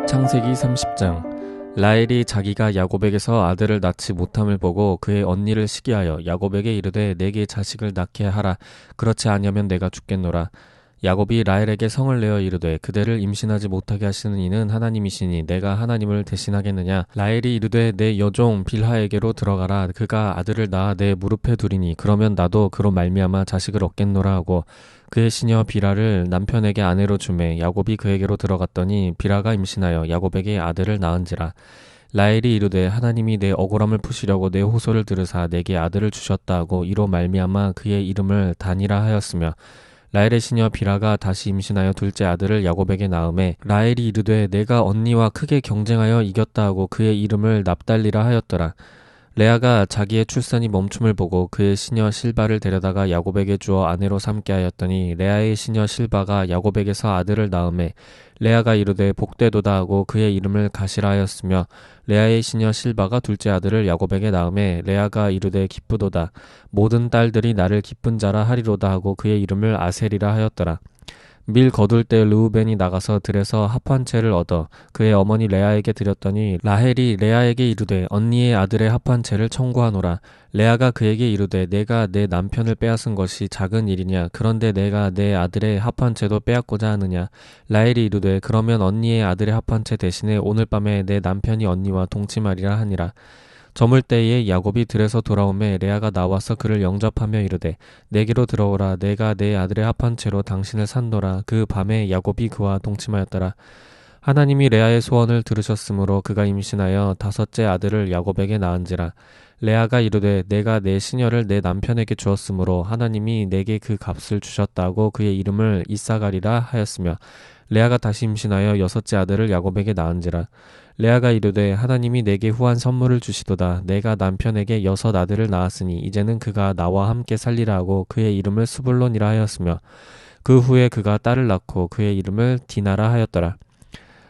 창세기 30장. 라헬이 자기가 야곱에게서 아들을 낳지 못함을 보고 그의 언니를 시기하여 야곱에게 이르되 내게 자식을 낳게 하라. 그렇지 아니하면 내가 죽겠노라. 야곱이 라헬에게 성을 내어 이르되 그대를 임신하지 못하게 하시는 이는 하나님이시니 내가 하나님을 대신하겠느냐. 라헬이 이르되 내 여종 빌하에게로 들어가라. 그가 아들을 낳아 내 무릎에 두리니 그러면 나도 그로 말미암아 자식을 얻겠노라 하고 그의 시녀 빌하를 남편에게 아내로 주매 야곱이 그에게로 들어갔더니 빌하가 임신하여 야곱에게 아들을 낳은지라. 라헬이 이르되 하나님이 내 억울함을 푸시려고 내 호소를 들으사 내게 아들을 주셨다 하고 이로 말미암아 그의 이름을 단이라 하였으며 라헬의 시녀 빌하가 다시 임신하여 둘째 아들을 야곱에게 낳음에 라헬이 이르되 내가 언니와 크게 경쟁하여 이겼다 하고 그의 이름을 납달리라 하였더라. 레아가 자기의 출산이 멈춤을 보고 그의 시녀 실바를 데려다가 야곱에게 주어 아내로 삼게 하였더니 레아의 시녀 실바가 야곱에게서 아들을 낳음에 레아가 이르되 복되도다 하고 그의 이름을 가시라 하였으며 레아의 시녀 실바가 둘째 아들을 야곱에게 낳음에 레아가 이르되 기쁘도다. 모든 딸들이 나를 기쁜 자라 하리로다 하고 그의 이름을 아셀이라 하였더라. 밀 거둘 때 르우벤이 나가서 들에서 합한 채를 얻어 그의 어머니 레아에게 드렸더니 라헬이 레아에게 이르되 언니의 아들의 합한 채를 청구하노라. 레아가 그에게 이르되 내가 내 남편을 빼앗은 것이 작은 일이냐. 그런데 내가 내 아들의 합한 채도 빼앗고자 하느냐. 라헬이 이르되 그러면 언니의 아들의 합한 채 대신에 오늘 밤에 내 남편이 언니와 동침하리라 하니라. 저물 때에 야곱이 들에서 돌아오매 레아가 나와서 그를 영접하며 이르되 내게로 들어오라. 내가 내 아들의 합한 채로 당신을 산노라. 그 밤에 야곱이 그와 동침하였더라. 하나님이 레아의 소원을 들으셨으므로 그가 임신하여 다섯째 아들을 야곱에게 낳은지라. 레아가 이르되 내가 내 시녀를 내 남편에게 주었으므로 하나님이 내게 그 값을 주셨다고 그의 이름을 이사가리라 하였으며 레아가 다시 임신하여 여섯째 아들을 야곱에게 낳은지라. 레아가 이르되 하나님이 내게 후한 선물을 주시도다. 내가 남편에게 여섯 아들을 낳았으니 이제는 그가 나와 함께 살리라 하고 그의 이름을 스불론이라 하였으며 그 후에 그가 딸을 낳고 그의 이름을 디나라 하였더라.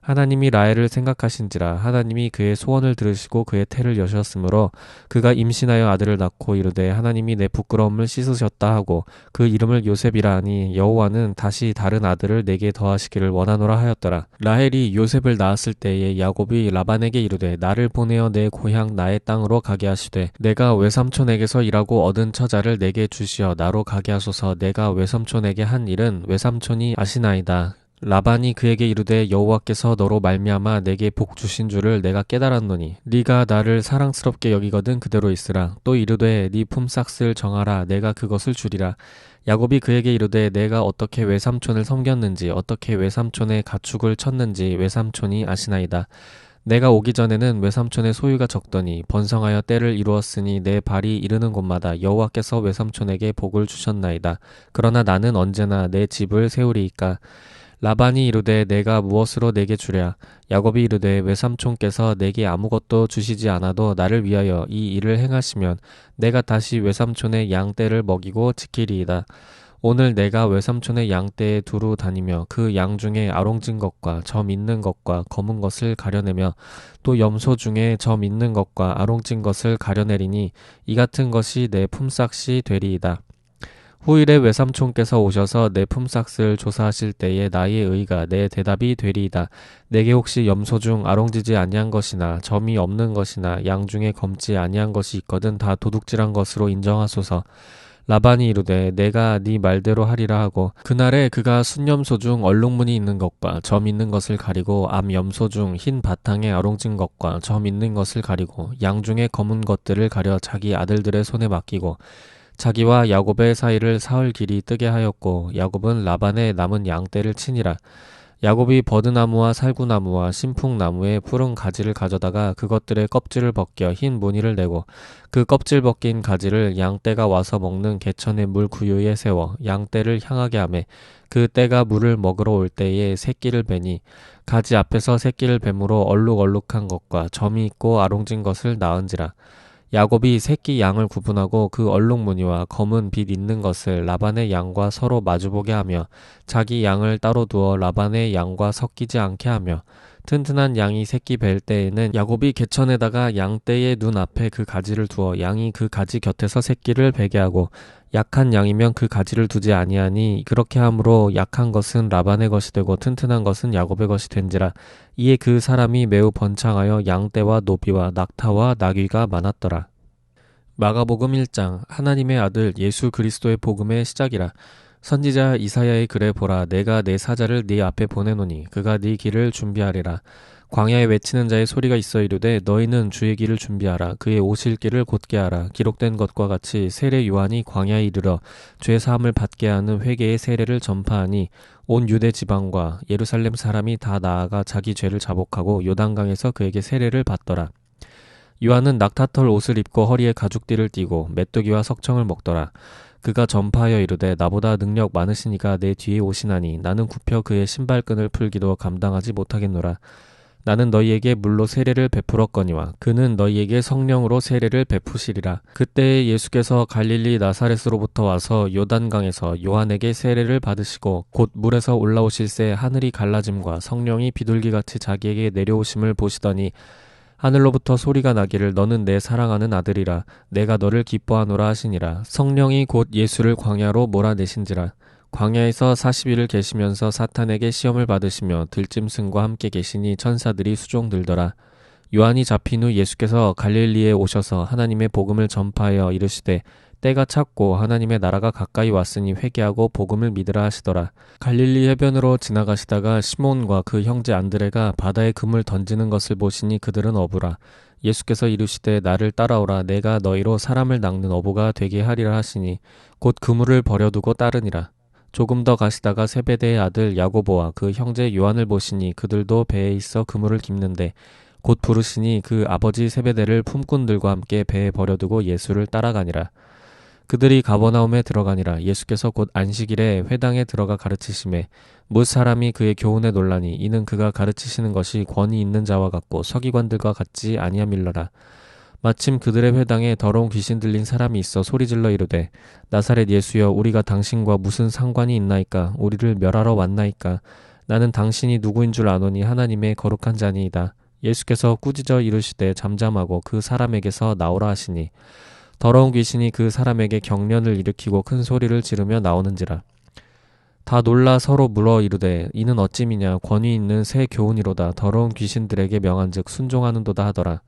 하나님이 라헬을 생각하신지라. 하나님이 그의 소원을 들으시고 그의 태를 여셨으므로 그가 임신하여 아들을 낳고 이르되 하나님이 내 부끄러움을 씻으셨다 하고 그 이름을 요셉이라 하니 여호와는 다시 다른 아들을 내게 더하시기를 원하노라 하였더라. 라헬이 요셉을 낳았을 때에 야곱이 라반에게 이르되 나를 보내어 내 고향 나의 땅으로 가게 하시되 내가 외삼촌에게서 일하고 얻은 처자를 내게 주시어 나로 가게 하소서. 내가 외삼촌에게 한 일은 외삼촌이 아시나이다. 라반이 그에게 이르되 여호와께서 너로 말미암아 내게 복 주신 줄을 내가 깨달았노니 네가 나를 사랑스럽게 여기거든 그대로 있으라. 또 이르되 네 품삯을 정하라. 내가 그것을 주리라. 야곱이 그에게 이르되 내가 어떻게 외삼촌을 섬겼는지 어떻게 외삼촌의 가축을 쳤는지 외삼촌이 아시나이다. 내가 오기 전에는 외삼촌의 소유가 적더니 번성하여 때를 이루었으니 내 발이 이르는 곳마다 여호와께서 외삼촌에게 복을 주셨나이다. 그러나 나는 언제나 내 집을 세우리이까. 라반이 이르되 내가 무엇으로 내게 주랴. 야곱이 이르되 외삼촌께서 내게 아무것도 주시지 않아도 나를 위하여 이 일을 행하시면 내가 다시 외삼촌의 양떼를 먹이고 지키리이다. 오늘 내가 외삼촌의 양떼에 두루 다니며 그 양 중에 아롱진 것과 점 있는 것과 검은 것을 가려내며 또 염소 중에 점 있는 것과 아롱진 것을 가려내리니 이 같은 것이 내 품삯이 되리이다. 후일에 외삼촌께서 오셔서 내 품삯을 조사하실 때에 나의 의가 내 대답이 되리이다. 내게 혹시 염소 중 아롱지지 아니한 것이나 점이 없는 것이나 양 중에 검지 아니한 것이 있거든 다 도둑질한 것으로 인정하소서. 라반이 이르되 내가 네 말대로 하리라 하고 그날에 그가 순염소 중 얼룩무늬 있는 것과 점 있는 것을 가리고 암염소 중 흰 바탕에 아롱진 것과 점 있는 것을 가리고 양 중에 검은 것들을 가려 자기 아들들의 손에 맡기고 자기와 야곱의 사이를 사흘 길이 뜨게 하였고 야곱은 라반의 남은 양떼를 치니라. 야곱이 버드나무와 살구나무와 신풍나무의 푸른 가지를 가져다가 그것들의 껍질을 벗겨 흰 무늬를 내고 그 껍질 벗긴 가지를 양떼가 와서 먹는 개천의 물 구유에 세워 양떼를 향하게 하매 그 떼가 물을 먹으러 올 때에 새끼를 베니 가지 앞에서 새끼를 뱀으로 얼룩얼룩한 것과 점이 있고 아롱진 것을 낳은지라. 야곱이 새끼 양을 구분하고 그 얼룩무늬와 검은 빛 있는 것을 라반의 양과 서로 마주보게 하며 자기 양을 따로 두어 라반의 양과 섞이지 않게 하며 튼튼한 양이 새끼 뵐 때에는 야곱이 개천에다가 양떼의 눈 앞에 그 가지를 두어 양이 그 가지 곁에서 새끼를 베게 하고 약한 양이면 그 가지를 두지 아니하니 그렇게 함으로 약한 것은 라반의 것이 되고 튼튼한 것은 야곱의 것이 된지라. 이에 그 사람이 매우 번창하여 양떼와 노비와 낙타와 나귀가 많았더라. 마가복음 1장. 하나님의 아들 예수 그리스도의 복음의 시작이라. 선지자 이사야의 글에 보라, 내가 내 사자를 네 앞에 보내노니 그가 네 길을 준비하리라. 광야에 외치는 자의 소리가 있어 이르되 너희는 주의 길을 준비하라. 그의 오실 길을 곧게 하라. 기록된 것과 같이 세례 요한이 광야에 이르러 죄 사함을 받게 하는 회개의 세례를 전파하니 온 유대 지방과 예루살렘 사람이 다 나아가 자기 죄를 자복하고 요단강에서 그에게 세례를 받더라. 요한은 낙타털 옷을 입고 허리에 가죽띠를 띠고 메뚜기와 석청을 먹더라. 그가 전파하여 이르되 나보다 능력 많으시니가 내 뒤에 오시나니 나는 굽혀 그의 신발끈을 풀기도 감당하지 못하겠노라. 나는 너희에게 물로 세례를 베풀었거니와 그는 너희에게 성령으로 세례를 베푸시리라. 그때 예수께서 갈릴리 나사렛으로부터 와서 요단강에서 요한에게 세례를 받으시고 곧 물에서 올라오실새 하늘이 갈라짐과 성령이 비둘기같이 자기에게 내려오심을 보시더니 하늘로부터 소리가 나기를 너는 내 사랑하는 아들이라 내가 너를 기뻐하노라 하시니라. 성령이 곧 예수를 광야로 몰아내신지라. 광야에서 40일을 계시면서 사탄에게 시험을 받으시며 들짐승과 함께 계시니 천사들이 수종들더라. 요한이 잡힌 후 예수께서 갈릴리에 오셔서 하나님의 복음을 전파하여 이르시되 때가 찼고 하나님의 나라가 가까이 왔으니 회개하고 복음을 믿으라 하시더라. 갈릴리 해변으로 지나가시다가 시몬과 그 형제 안드레가 바다에 금을 던지는 것을 보시니 그들은 어부라. 예수께서 이르시되 나를 따라오라. 내가 너희로 사람을 낚는 어부가 되게 하리라 하시니 곧 그물을 버려두고 따르니라. 조금 더 가시다가 세베대의 아들 야고보와 그 형제 요한을 보시니 그들도 배에 있어 그물을 깁는데 곧 부르시니 그 아버지 세베대를 품꾼들과 함께 배에 버려두고 예수를 따라가니라. 그들이 가버나움에 들어가니라. 예수께서 곧 안식일에 회당에 들어가 가르치심에 뭇 사람이 그의 교훈에 놀라니 이는 그가 가르치시는 것이 권위 있는 자와 같고 서기관들과 같지 아니함일러라. 마침 그들의 회당에 더러운 귀신 들린 사람이 있어 소리질러 이르되 나사렛 예수여 우리가 당신과 무슨 상관이 있나이까? 우리를 멸하러 왔나이까? 나는 당신이 누구인 줄 아노니 하나님의 거룩한 자니이다. 예수께서 꾸짖어 이르시되 잠잠하고 그 사람에게서 나오라 하시니 더러운 귀신이 그 사람에게 경련을 일으키고 큰 소리를 지르며 나오는지라. 다 놀라 서로 물어 이르되 이는 어찌미냐? 권위 있는 새 교훈이로다. 더러운 귀신들에게 명한즉 순종하는도다 하더라.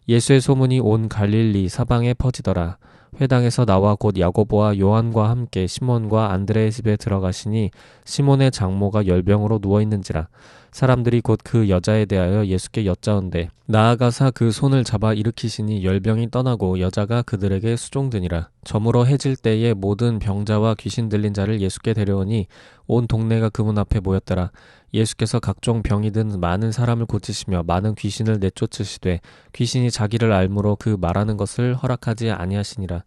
예수의 소문이 온 갈릴리 사방에 퍼지더라. 회당에서 나와 곧 야고보와 요한과 함께 시몬과 안드레의 집에 들어가시니 시몬의 장모가 열병으로 누워있는지라. 사람들이 곧 그 여자에 대하여 예수께 여짜온대 나아가사 그 손을 잡아 일으키시니 열병이 떠나고 여자가 그들에게 수종드니라. 저물어 해질 때에 모든 병자와 귀신 들린 자를 예수께 데려오니 온 동네가 그 문 앞에 모였더라. 예수께서 각종 병이 든 많은 사람을 고치시며 많은 귀신을 내쫓으시되 귀신이 자기를 알므로 그 말하는 것을 허락하지 아니하시니라.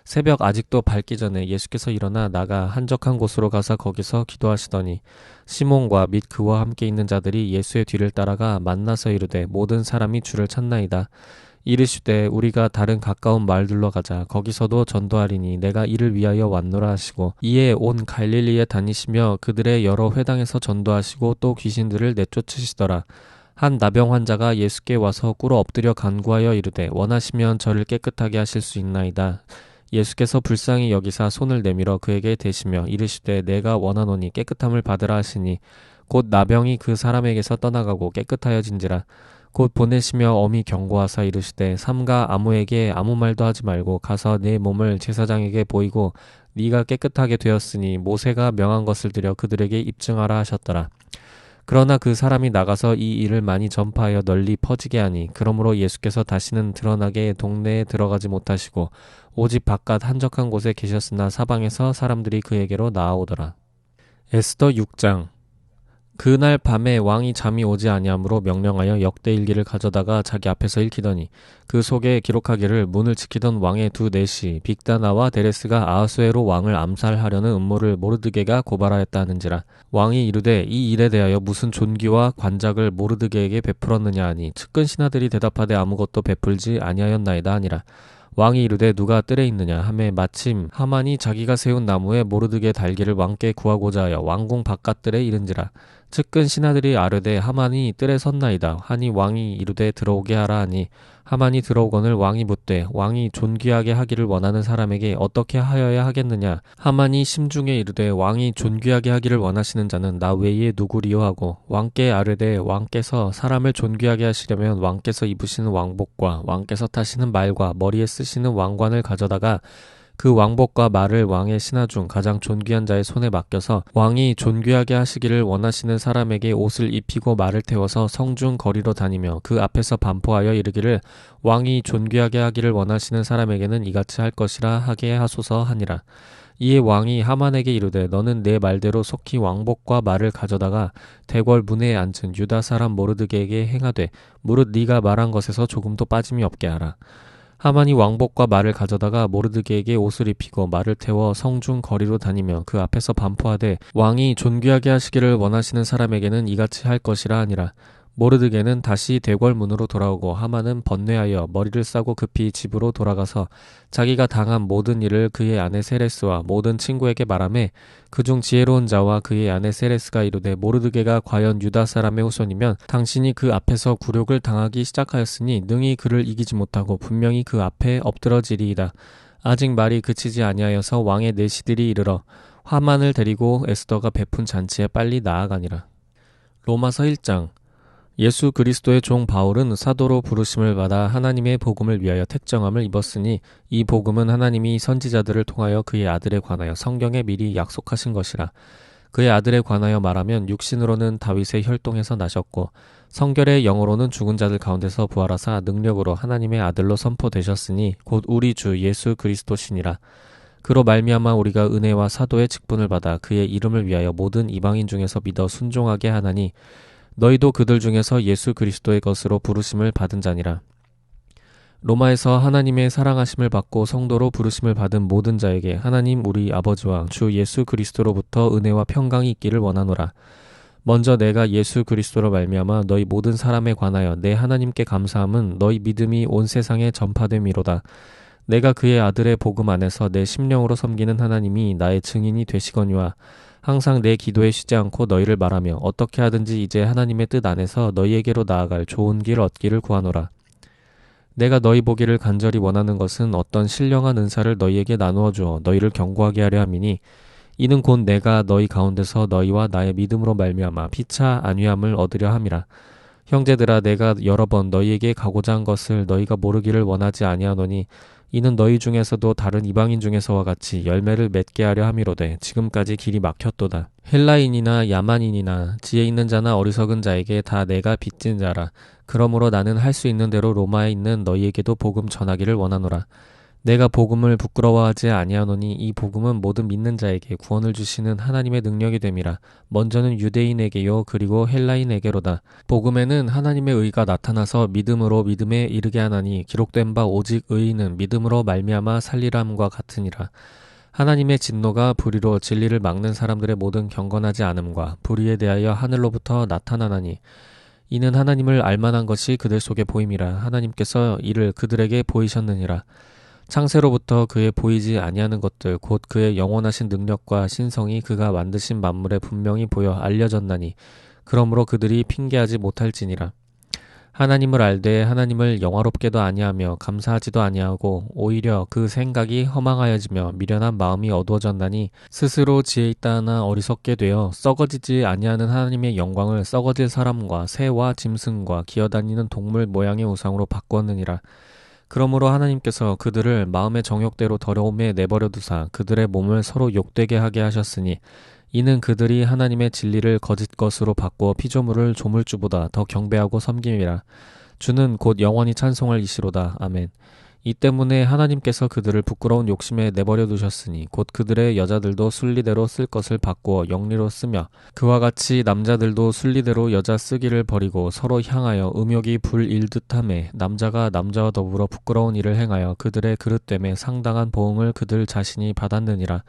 새벽 아직도 밝기 전에 예수께서 일어나 나가 한적한 곳으로 가서 거기서 기도하시더니 시몬과 및 그와 함께 있는 자들이 예수의 뒤를 따라가 만나서 이르되 모든 사람이 주를 찾나이다. 이르시되 우리가 다른 가까운 마을들로 가자. 거기서도 전도하리니 내가 이를 위하여 왔노라 하시고 이에 온 갈릴리에 다니시며 그들의 여러 회당에서 전도하시고 또 귀신들을 내쫓으시더라. 한 나병 환자가 예수께 와서 꿇어 엎드려 간구하여 이르되 원하시면 저를 깨끗하게 하실 수 있나이다. 예수께서 불쌍히 여기사 손을 내밀어 그에게 대시며 이르시되 내가 원하노니 깨끗함을 받으라 하시니 곧 나병이 그 사람에게서 떠나가고 깨끗하여진지라. 곧 보내시며 엄히 경고하사 이르시되 삼가 아무에게 아무 말도 하지 말고 가서 내 몸을 제사장에게 보이고 네가 깨끗하게 되었으니 모세가 명한 것을 들여 그들에게 입증하라 하셨더라. 그러나 그 사람이 나가서 이 일을 많이 전파하여 널리 퍼지게 하니 그러므로 예수께서 다시는 드러나게 동네에 들어가지 못하시고 오직 바깥 한적한 곳에 계셨으나 사방에서 사람들이 그에게로 나아오더라. 에스더 6장. 그날 밤에 왕이 잠이 오지 아니하므로 명령하여 역대일기를 가져다가 자기 앞에서 읽히더니 그 속에 기록하기를 문을 지키던 왕의 두 내시 빅다나와 데레스가 아하수에로 왕을 암살하려는 음모를 모르드게가 고발하였다 하는지라. 왕이 이르되 이 일에 대하여 무슨 존귀와 관작을 모르드게에게 베풀었느냐 하니 측근 신하들이 대답하되 아무것도 베풀지 아니하였나이다 하니라. 왕이 이르되 누가 뜰에 있느냐 하매 마침 하만이 자기가 세운 나무에 모르드게 달기를 왕께 구하고자 하여 왕궁 바깥들에 이른지라. 측근 신하들이 아뢰되 하만이 뜰에 섰나이다 하니 왕이 이르되 들어오게 하라 하니 하만이 들어오거늘 왕이 묻되 왕이 존귀하게 하기를 원하는 사람에게 어떻게 하여야 하겠느냐. 하만이 심중에 이르되 왕이 존귀하게 하기를 원하시는 자는 나 외에 누구리요 하고 왕께 아뢰되 왕께서 사람을 존귀하게 하시려면 왕께서 입으시는 왕복과 왕께서 타시는 말과 머리에 쓰시는 왕관을 가져다가 그 왕복과 말을 왕의 신하 중 가장 존귀한 자의 손에 맡겨서 왕이 존귀하게 하시기를 원하시는 사람에게 옷을 입히고 말을 태워서 성중 거리로 다니며 그 앞에서 반포하여 이르기를 왕이 존귀하게 하기를 원하시는 사람에게는 이같이 할 것이라 하게 하소서 하니라. 이에 왕이 하만에게 이르되 너는 내 말대로 속히 왕복과 말을 가져다가 대궐 문에 앉은 유다 사람 모르드게에게 행하되 무릇 네가 말한 것에서 조금도 빠짐이 없게 하라. 하만이 왕복과 말을 가져다가 모르드게에게 옷을 입히고 말을 태워 성중 거리로 다니며 그 앞에서 반포하되 왕이 존귀하게 하시기를 원하시는 사람에게는 이같이 할 것이라 하니라. 모르드게는 다시 대궐 문으로 돌아오고 하만은 번뇌하여 머리를 싸고 급히 집으로 돌아가서 자기가 당한 모든 일을 그의 아내 세레스와 모든 친구에게 말하매 그중 지혜로운 자와 그의 아내 세레스가 이르되 모르드게가 과연 유다 사람의 후손이면 당신이 그 앞에서 굴욕을 당하기 시작하였으니 능히 그를 이기지 못하고 분명히 그 앞에 엎드러지리이다. 아직 말이 그치지 아니하여서 왕의 내시들이 이르러 하만을 데리고 에스더가 베푼 잔치에 빨리 나아가니라. 로마서 1장. 예수 그리스도의 종 바울은 사도로 부르심을 받아 하나님의 복음을 위하여 택정함을 입었으니 이 복음은 하나님이 선지자들을 통하여 그의 아들에 관하여 성경에 미리 약속하신 것이라. 그의 아들에 관하여 말하면 육신으로는 다윗의 혈통에서 나셨고 성결의 영으로는 죽은 자들 가운데서 부활하사 능력으로 하나님의 아들로 선포되셨으니 곧 우리 주 예수 그리스도시니라. 그로 말미암아 우리가 은혜와 사도의 직분을 받아 그의 이름을 위하여 모든 이방인 중에서 믿어 순종하게 하나니 너희도 그들 중에서 예수 그리스도의 것으로 부르심을 받은 자니라. 로마에서 하나님의 사랑하심을 받고 성도로 부르심을 받은 모든 자에게 하나님 우리 아버지와 주 예수 그리스도로부터 은혜와 평강이 있기를 원하노라. 먼저 내가 예수 그리스도로 말미암아 너희 모든 사람에 관하여 내 하나님께 감사함은 너희 믿음이 온 세상에 전파됨이로다. 내가 그의 아들의 복음 안에서 내 심령으로 섬기는 하나님이 나의 증인이 되시거니와 항상 내 기도에 쉬지 않고 너희를 말하며 어떻게 하든지 이제 하나님의 뜻 안에서 너희에게로 나아갈 좋은 길 얻기를 구하노라. 내가 너희 보기를 간절히 원하는 것은 어떤 신령한 은사를 너희에게 나누어 주어 너희를 견고하게 하려 함이니 이는 곧 내가 너희 가운데서 너희와 나의 믿음으로 말미암아 피차 안위함을 얻으려 함이라. 형제들아 내가 여러 번 너희에게 가고자 한 것을 너희가 모르기를 원하지 아니하노니 이는 너희 중에서도 다른 이방인 중에서와 같이 열매를 맺게 하려 함이로되 지금까지 길이 막혔도다. 헬라인이나 야만인이나 지혜 있는 자나 어리석은 자에게 다 내가 빚진 자라. 그러므로 나는 할 수 있는 대로 로마에 있는 너희에게도 복음 전하기를 원하노라. 내가 복음을 부끄러워하지 아니하노니 이 복음은 모든 믿는 자에게 구원을 주시는 하나님의 능력이 됨이라. 먼저는 유대인에게요 그리고 헬라인에게로다. 복음에는 하나님의 의가 나타나서 믿음으로 믿음에 이르게 하나니 기록된 바 오직 의인은 믿음으로 말미암아 살리람과 같으니라. 하나님의 진노가 불의로 진리를 막는 사람들의 모든 경건하지 않음과 불의에 대하여 하늘로부터 나타나나니 이는 하나님을 알만한 것이 그들 속에 보임이라. 하나님께서 이를 그들에게 보이셨느니라. 창세로부터 그의 보이지 아니하는 것들 곧 그의 영원하신 능력과 신성이 그가 만드신 만물에 분명히 보여 알려졌나니 그러므로 그들이 핑계하지 못할지니라. 하나님을 알되 하나님을 영화롭게도 아니하며 감사하지도 아니하고 오히려 그 생각이 허망하여지며 미련한 마음이 어두워졌나니 스스로 지혜 있다 하나 어리석게 되어 썩어지지 아니하는 하나님의 영광을 썩어질 사람과 새와 짐승과 기어다니는 동물 모양의 우상으로 바꾸었느니라. 그러므로 하나님께서 그들을 마음의 정욕대로 더러움에 내버려 두사 그들의 몸을 서로 욕되게 하게 하셨으니 이는 그들이 하나님의 진리를 거짓 것으로 바꾸어 피조물을 조물주보다 더 경배하고 섬김이라. 주는 곧 영원히 찬송할 이시로다. 아멘. 이 때문에 하나님께서 그들을 부끄러운 욕심에 내버려 두셨으니 곧 그들의 여자들도 순리대로 쓸 것을 바꾸어 영리로 쓰며 그와 같이 남자들도 순리대로 여자 쓰기를 버리고 서로 향하여 음욕이 불일듯하매 남자가 남자와 더불어 부끄러운 일을 행하여 그들의 그릇됨에 상당한 보응을 그들 자신이 받았느니라.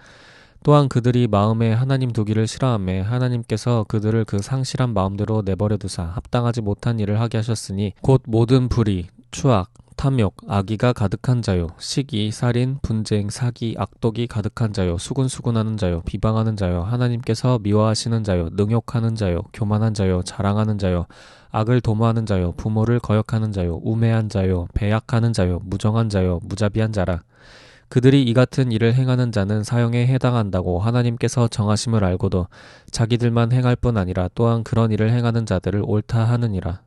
또한 그들이 마음에 하나님 두기를 싫어하매 하나님께서 그들을 그 상실한 마음대로 내버려 두사 합당하지 못한 일을 하게 하셨으니 곧 모든 불의, 추악, 탐욕, 악의가 가득한 자요. 시기, 살인, 분쟁, 사기, 악독이 가득한 자요. 수군수군하는 자요. 비방하는 자요. 하나님께서 미워하시는 자요. 능욕하는 자요. 교만한 자요. 자랑하는 자요. 악을 도모하는 자요. 부모를 거역하는 자요. 우매한 자요. 배약하는 자요. 무정한 자요. 무자비한 자라. 그들이 이 같은 일을 행하는 자는 사형에 해당한다고 하나님께서 정하심을 알고도 자기들만 행할 뿐 아니라 또한 그런 일을 행하는 자들을 옳다 하느니라.